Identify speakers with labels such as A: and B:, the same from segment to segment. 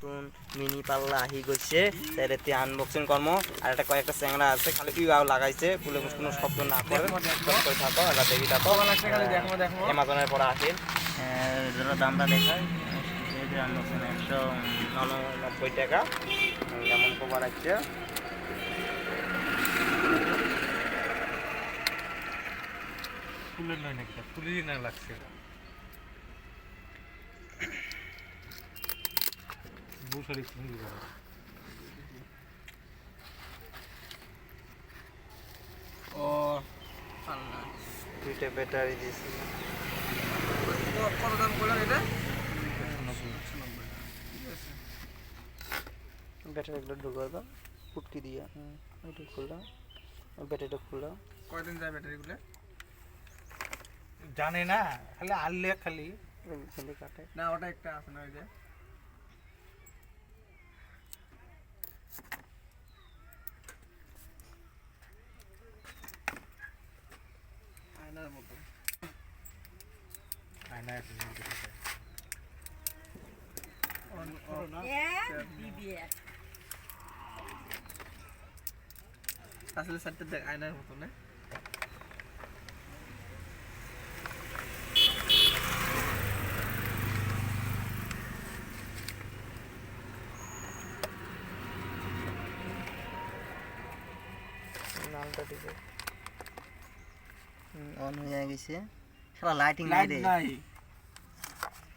A: নতুন মিনি পাল্লা আহি গৈছে তাহলে তে আনবক্সিং কর্ম আর একটা কয়েকটা চ্যাংড়া আছে খালি ইউ লাগাইছে ফুলে কোনো শব্দ না করে থাকো এটা দেখি থাকো অ্যামাজনের পরে আসেন এর দামটা দেখায় আনবক্সিং 199 টাকা যেমন কভার আছে
B: ফুলের নয় নাকি ফুলেরই না লাগছে বুসারি ফুল
C: ও আল্লাহ
A: দুইটা ব্যাটারি দিয়েছি
C: কত দাম করলেন এটা
A: ব্যাটারিগুলো ঢুকা দাও ফুটকি দিয়ে ওইটা খুললাম ব্যাটারিটা খুললাম
C: কয়দিন যায় ব্যাটারিগুলো
B: জানে না খালি আনলে খালি
A: খালি কাটে
C: না ওটা একটা আছে না ওই যে আয়নার মতো
B: আয়না
C: আসলে সাইডটা দেখ আয়নার মতো না
A: নামটা ঠিক অন হয়ে গেছে সারা লাইটিং নাই রে
C: নাই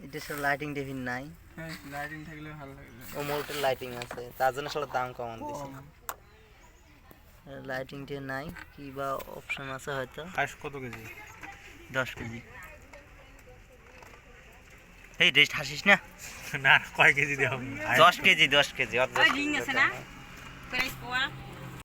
A: এটা সব লাইটিং টেবিল নাই
C: হ্যাঁ লাইটিং থাকলে ভালো লাগবে
A: ও মোটর লাইটিং আছে তার জন্য সারা দাম কম দিছে লাইটিং টে নাই কি বা অপশন আছে হয়তো
B: হাঁস কত কেজি
A: 10 কেজি এই রেস্ট হাসিস না
B: না কয় কেজি দেব
A: 10 কেজি 10 কেজি অত
D: রিং আছে না প্রাইস পাওয়া